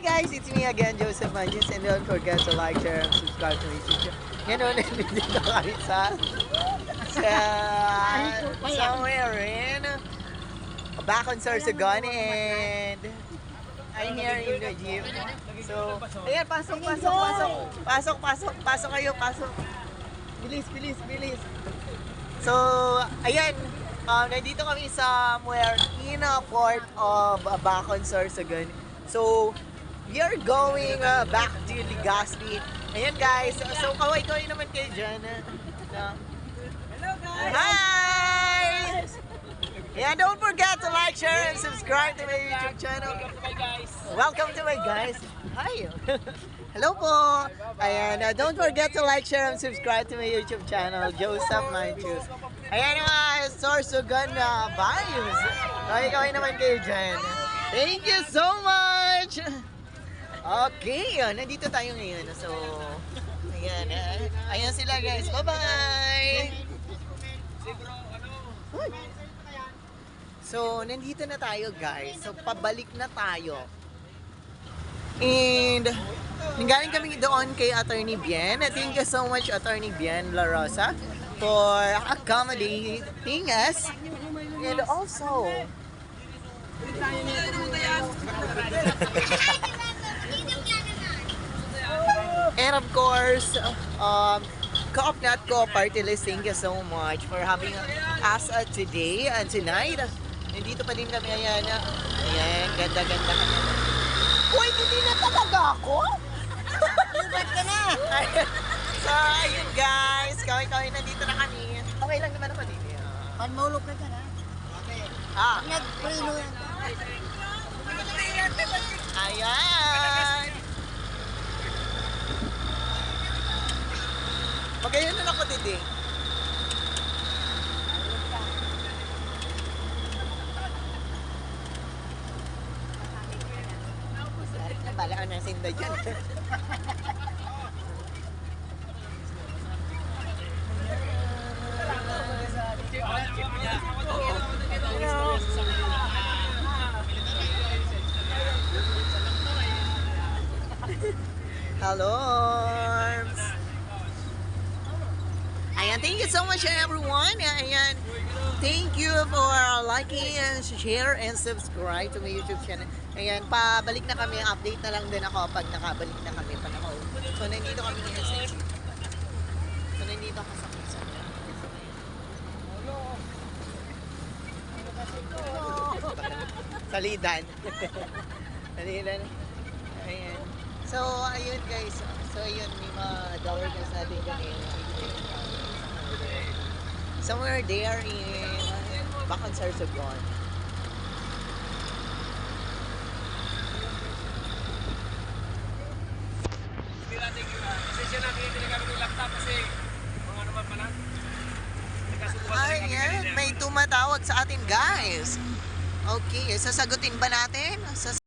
guys, it's me again, Joseph Manjus, and don't forget to like, share, and subscribe to my YouTube. Ngayon, nandito kami sa somewhere in Bacon, Sorsogon, and I'm here in the gym. So, ayan, pasok kayo, pasok. Bilis. So, ayan, nandito kami somewhere in a port of Bacon, Sorsogon. So, we are going back to Legazpi. Ayan guys, so kaway-kaway naman kayo dyan. Hello guys! Hi! And don't forget to like, share, and subscribe to my YouTube channel. Welcome to my guys. Hi! Hello po! Ayan, don't forget to like, share, and subscribe to my YouTube channel, Joseph Manjus. Ayan nga, Sorsogon na vibes. Kaway-kaway naman kayo dyan. Thank you so much! Okay, nandito tayo ngayon. So, ayan. Ayan sila guys. Bye-bye! So, nandito na tayo guys. So, pabalik na tayo. And, nanggaling kami doon kay Attorney Bien. Thank you so much, Attorney Bien La Rosa, for accommodating us. And also, and of course, Co-op Not Co-op Party List, thank you so much for having us today and tonight. Nandito pa din kami, ayan. Ayan, ganda-ganda kami. Uy, hindi na talaga ako? Ba't ka na? So, ayun guys, kaway-kaway nandito na kami. Okay lang naman ako din. Panmulog ka na. Okay. Nag-prino yan. Ayan! Magayon na ako, Didi. Bala ka na sinda dyan. Hello, Arms. Ayan, thank you so much everyone. Ayan, thank you for liking and share and subscribe to my YouTube channel. Ayan, pabalik na kami. Update na lang din ako pag nakabalik na kami. So, nandito kami ngayon sa gym. So, nandito ako sa Quezon. Salidan. Salidan. Ayan. So, ayun guys. So, ayun, may mga dollar guys natin kami. Somewhere there in Bacon, Sorsogon. Ayan, may tumatawag sa atin guys. Okay, sasagutin ba natin?